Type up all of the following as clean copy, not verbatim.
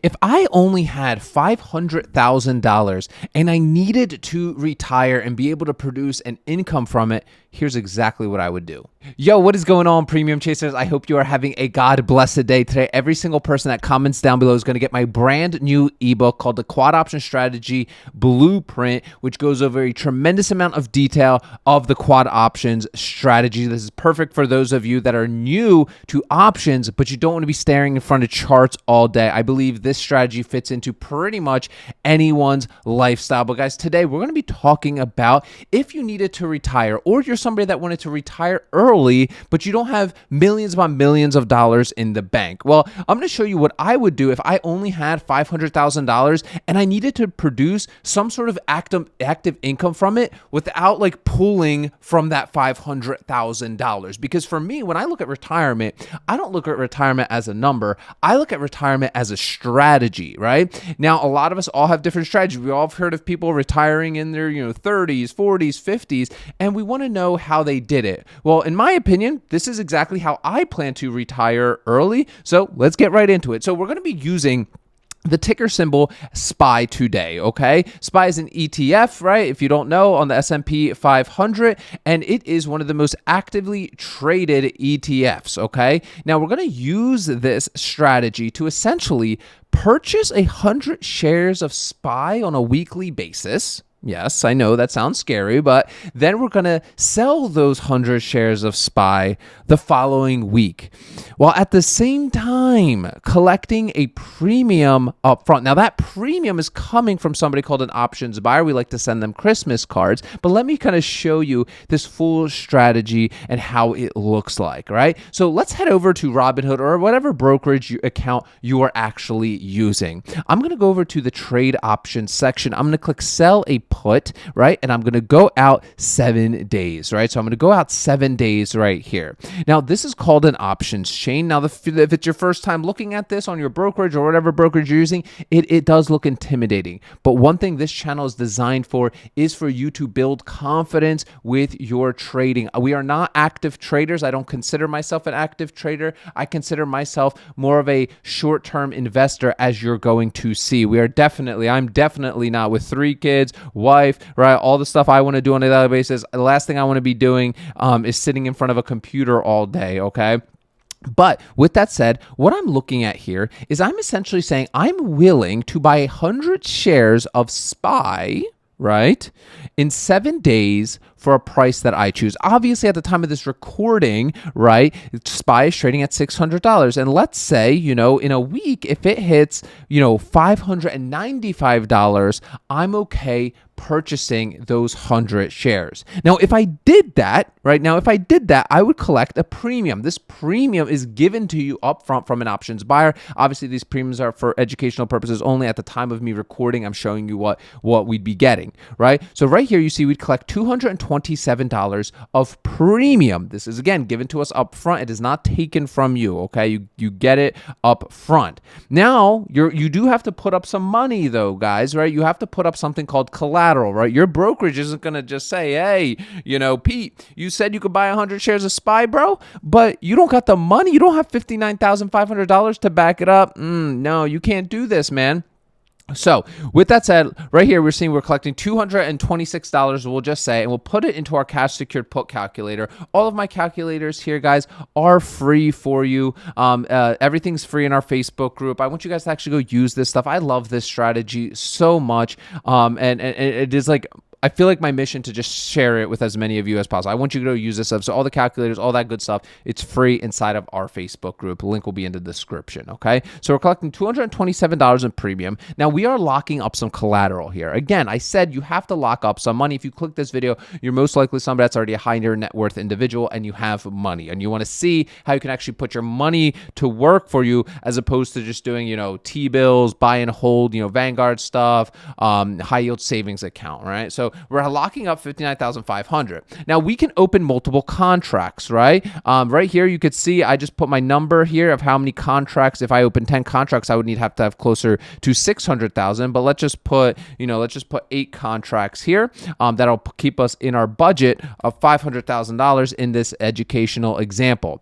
If I only had $500,000 and I needed to retire and be able to produce an income from it, here's exactly what I would do. Yo, what is going on, Premium Chasers? I hope you are having a God-blessed day today. Every single person that comments down below is going to get my brand new ebook called the Quad Option Strategy Blueprint, which goes over a tremendous amount of detail of the quad options strategy. This is perfect for those of you that are new to options, but you don't want to be staring in front of charts all day. I believe this strategy fits into pretty much anyone's lifestyle. But guys, today we're going to be talking about if you needed to retire, or you're somebody that wanted to retire early, but you don't have millions upon millions of dollars in the bank. Well, I'm going to show you what I would do if I only had $500,000 and I needed to produce some sort of active income from it without like pulling from that $500,000. Because for me, when I look at retirement, I don't look at retirement as a number. I look at retirement as a strategy, right? Now, a lot of us all have different strategies. We all have heard of people retiring in their 30s, 40s, 50s, and we want to know how they did it. Well, in my opinion, this is exactly how I plan to retire early. So let's get right into it. So we're going to be using the ticker symbol SPY today, okay? SPY is an ETF, right? If you don't know, on the S&P 500, and it is one of the most actively traded ETFs, okay? Now, we're going to use this strategy to essentially purchase 100 shares of SPY on a weekly basis. Yes, I know that sounds scary, but then we're going to sell those 100 shares of SPY the following week, while at the same time collecting a premium upfront. Now, that premium is coming from somebody called an options buyer. We like to send them Christmas cards, but let me kind of show you this full strategy and how it looks like, right? So let's head over to Robinhood or whatever brokerage account you are actually using. I'm going to go over to the trade options section. I'm going to click sell a put, right? And I'm going to go out 7 days, right? So I'm going to go out 7 days right here. Now, this is called an options chain. Now, if it's your first time looking at this on your brokerage or whatever brokerage you're using, it does look intimidating. But one thing this channel is designed for is for you to build confidence with your trading. We are not active traders. I don't consider myself an active trader. I consider myself more of a short-term investor, as you're going to see. I'm definitely not, with 3 kids, wife, right? All the stuff I want to do on a daily basis. The last thing I want to be doing is sitting in front of a computer all day, okay? But with that said, what I'm looking at here is I'm essentially saying I'm willing to buy 100 shares of SPY, right, in 7 days for a price that I choose. Obviously, at the time of this recording, right, SPY is trading at $600. And let's say, in a week, if it hits, $595, I'm okay purchasing those 100 shares. Now, if I did that, I would collect a premium. This premium is given to you upfront from an options buyer. Obviously, these premiums are for educational purposes only. At the time of me recording, I'm showing you what we'd be getting, right? So right here, you see we'd collect $227 of premium. This is, again, given to us upfront. It is not taken from you, okay? You get it up front. Now, you do have to put up some money, though, guys, right? You have to put up something called collateral, right? Your brokerage isn't going to just say, hey, Pete, you said you could buy 100 shares of SPY, bro, but you don't got the money. You don't have $59,500 to back it up. No, you can't do this, man. So with that said, right here, we're seeing we're collecting $226, we'll just say, and we'll put it into our cash secured put calculator. All of my calculators here, guys, are free for you. Everything's free in our Facebook group. I want you guys to actually go use this stuff. I love this strategy so much. And it is like, I feel like my mission to just share it with as many of you as possible. I want you to go use this stuff. So all the calculators, all that good stuff, it's free inside of our Facebook group. The link will be in the description, okay? So we're collecting $227 in premium. Now, we are locking up some collateral here. Again, I said you have to lock up some money. If you click this video, you're most likely somebody that's already a high net worth individual and you have money. And you want to see how you can actually put your money to work for you as opposed to just doing, T-bills, buy and hold, Vanguard stuff, high yield savings account, right? So we're locking up $59,500. Now, we can open multiple contracts, right? Right here, you could see I just put my number here of how many contracts. If I open 10 contracts, I would have to have closer to 600,000. But let's just put 8 contracts here. That'll keep us in our budget of $500,000 in this educational example.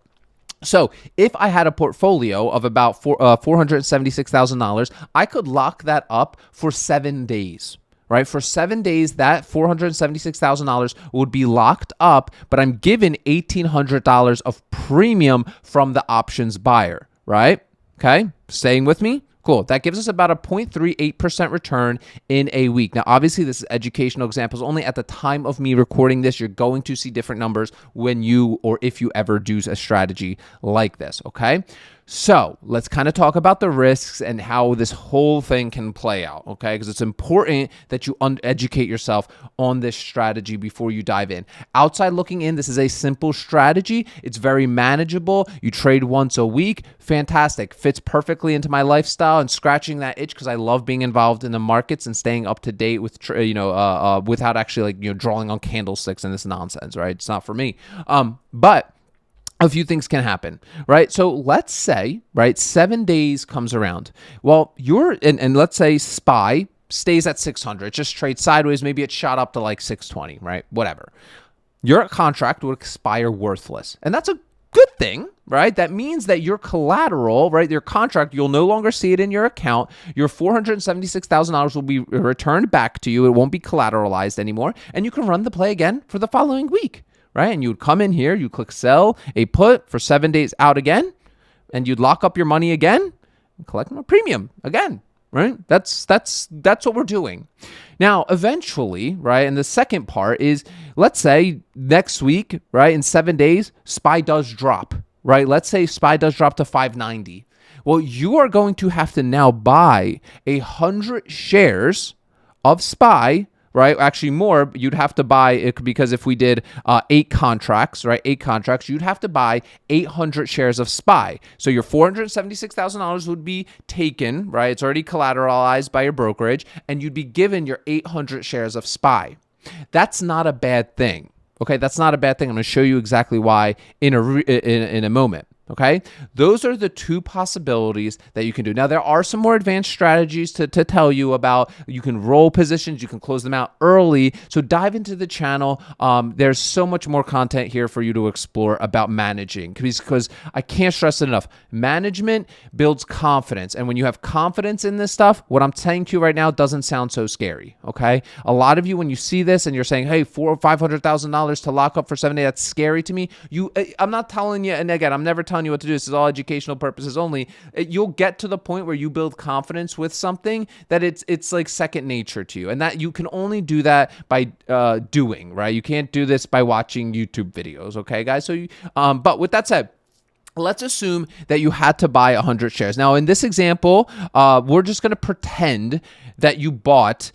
So if I had a portfolio of about $476,000, I could lock that up for 7 days. Right? For 7 days, that $476,000 would be locked up, but I'm given $1,800 of premium from the options buyer, right? Okay, staying with me? Cool. That gives us about a 0.38% return in a week. Now, obviously, this is educational examples. Only at the time of me recording this, you're going to see different numbers when you or if you ever do a strategy like this, okay? So let's kind of talk about the risks and how this whole thing can play out, okay? Because it's important that you educate yourself on this strategy before you dive in. Outside looking in, this is a simple strategy. It's very manageable. You trade once a week. Fantastic. Fits perfectly into my lifestyle and scratching that itch because I love being involved in the markets and staying up to date with, without actually drawing on candlesticks and this nonsense, right? It's not for me. But a few things can happen, right? So let's say, right, 7 days comes around. Well, and let's say SPY stays at 600. It just trades sideways. Maybe it shot up to like 620, right? Whatever. Your contract would expire worthless. And that's a good thing, right? That means that your collateral, right, your contract, you'll no longer see it in your account. Your $476,000 will be returned back to you. It won't be collateralized anymore. And you can run the play again for the following week. Right? And you would come in here, you click sell a put for 7 days out again, and you'd lock up your money again and collect more premium again, right? That's what we're doing. Now, eventually, right, and the second part is, let's say next week, right, in 7 days, SPY does drop, right? Let's say SPY does drop to 590. Well, you are going to have to now buy 100 shares of SPY, right? Actually more, you'd have to buy it because if we did 8 contracts, right? 8 contracts, you'd have to buy 800 shares of SPY. So your $476,000 would be taken, right? It's already collateralized by your brokerage and you'd be given your 800 shares of SPY. That's not a bad thing. Okay, that's not a bad thing. I'm going to show you exactly why in a moment. Okay, those are the two possibilities that you can do. Now, there are some more advanced strategies to tell you about. You can roll positions, you can close them out early. So dive into the channel. There's so much more content here for you to explore about managing because I can't stress it enough. Management builds confidence. And when you have confidence in this stuff, what I'm saying to you right now doesn't sound so scary. Okay, a lot of you, when you see this and you're saying, hey, $400,000 or $500,000 to lock up for 7 days, that's scary to me. I'm not telling you, and again, I'm never telling you what to do. This is all educational purposes only. You'll get to the point where you build confidence with something that it's like second nature to you, and that you can only do that by doing, right? You can't do this by watching YouTube videos, okay, guys? So, but with that said, let's assume that you had to buy 100 shares. Now, in this example, we're just going to pretend that you bought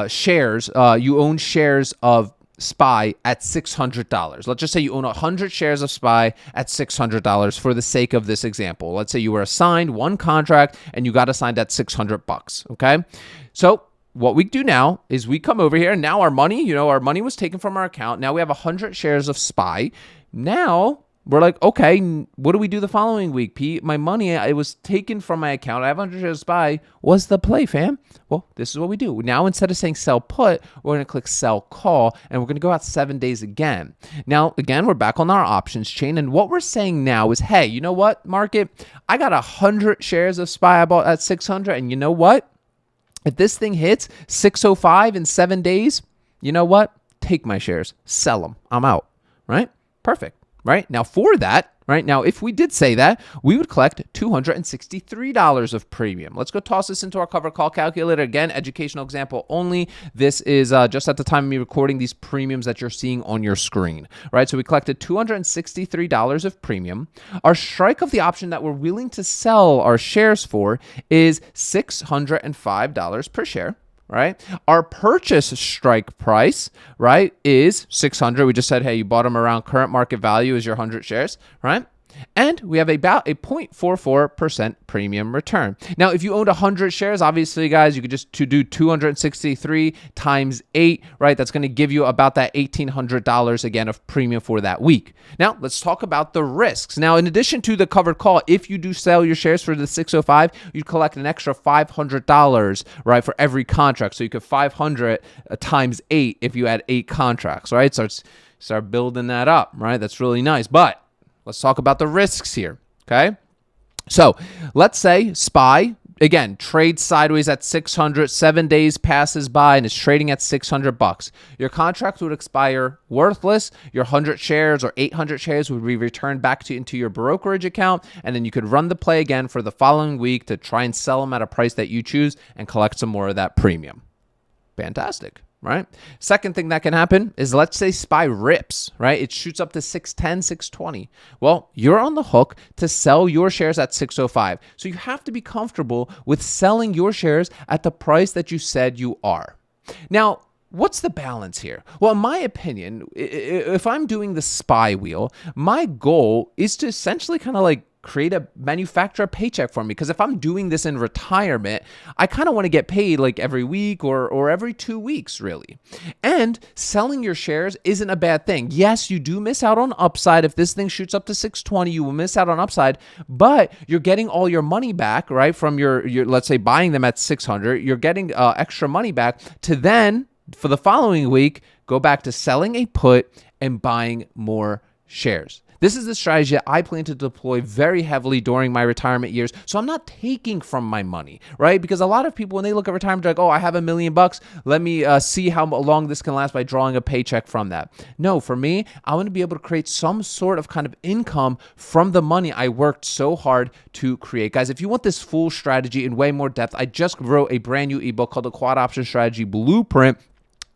shares. You own shares of SPY at $600. Let's just say you own 100 shares of SPY at $600 for the sake of this example. Let's say you were assigned one contract and you got assigned at $600, okay? So what we do now is we come over here and now our money was taken from our account. Now we have 100 shares of SPY. Now we're like, okay, what do we do the following week, Pete? My money, it was taken from my account. I have 100 shares of SPY. What's the play, fam? Well, this is what we do. Now, instead of saying sell put, we're going to click sell call, and we're going to go out 7 days again. Now, again, we're back on our options chain, and what we're saying now is, hey, you know what, market? I got 100 shares of SPY I bought at 600, and you know what? If this thing hits 605 in 7 days, you know what? Take my shares, sell them. I'm out, right? Perfect. Right? Now, for that, right? Now, if we did say that, we would collect $263 of premium. Let's go toss this into our cover call calculator. Again, educational example only. This is just at the time of me recording these premiums that you're seeing on your screen, right? So we collected $263 of premium. Our strike of the option that we're willing to sell our shares for is $605 per share. Right? Our purchase strike price, right, is 600. We just said, hey, you bought them around current market value is your 100 shares, right? And we have about a 0.44% premium return. Now, if you owned 100 shares, obviously, guys, you could just do 263 times 8, right? That's going to give you about that $1,800 again of premium for that week. Now, let's talk about the risks. Now, in addition to the covered call, if you do sell your shares for the 605, you collect an extra $500, right, for every contract. So you could 500 times 8 if you had 8 contracts, right? So start building that up, right? That's really nice. But Let's talk about the risks here, okay? So let's say SPY, again, trades sideways at 600, 7 days passes by and is trading at $600. Your contract would expire worthless. Your 100 shares or 800 shares would be returned back into your brokerage account, and then you could run the play again for the following week to try and sell them at a price that you choose and collect some more of that premium. Fantastic. Right? Second thing that can happen is, let's say SPY rips, right? It shoots up to 610, 620. Well, you're on the hook to sell your shares at 605. So you have to be comfortable with selling your shares at the price that you said you are. Now, what's the balance here? Well, in my opinion, if I'm doing the SPY wheel, my goal is to essentially kind of like manufacture a paycheck for me. Because if I'm doing this in retirement, I kind of want to get paid like every week or every 2 weeks, really. And selling your shares isn't a bad thing. Yes, you do miss out on upside. If this thing shoots up to 620, you will miss out on upside, but you're getting all your money back, right? From your let's say buying them at 600, you're getting extra money back to then for the following week, go back to selling a put and buying more shares. This is the strategy that I plan to deploy very heavily during my retirement years. So I'm not taking from my money, right? Because a lot of people, when they look at retirement, they're like, oh, I have $1 million. Let me see how long this can last by drawing a paycheck from that. No, for me, I want to be able to create some sort of kind of income from the money I worked so hard to create. Guys, if you want this full strategy in way more depth, I just wrote a brand new ebook called the Quad Option Strategy Blueprint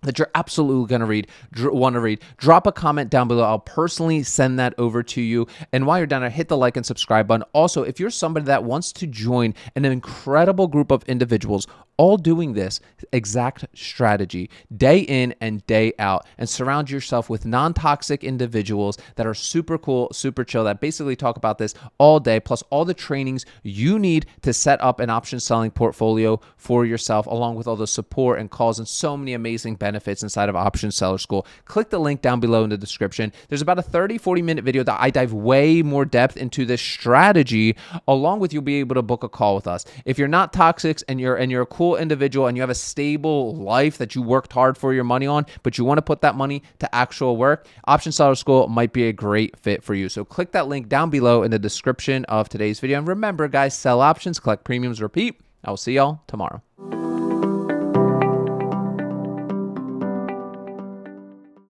that you're absolutely going to want to read. Drop a comment down below. I'll personally send that over to you. And while you're down there, hit the like and subscribe button. Also, if you're somebody that wants to join an incredible group of individuals all doing this exact strategy day in and day out, and surround yourself with non-toxic individuals that are super cool, super chill, that basically talk about this all day, plus all the trainings you need to set up an option selling portfolio for yourself, along with all the support and calls and so many amazing benefits inside of Option Seller School. Click the link down below in the description. There's about a 30-40 minute video that I dive way more depth into this strategy, along with you'll be able to book a call with us. If you're not toxic and you're a cool individual and you have a stable life that you worked hard for your money on, but you want to put that money to actual work, Option Seller School might be a great fit for you. So click that link down below in the description of today's video. And remember, guys, sell options, collect premiums, repeat. I will see y'all tomorrow.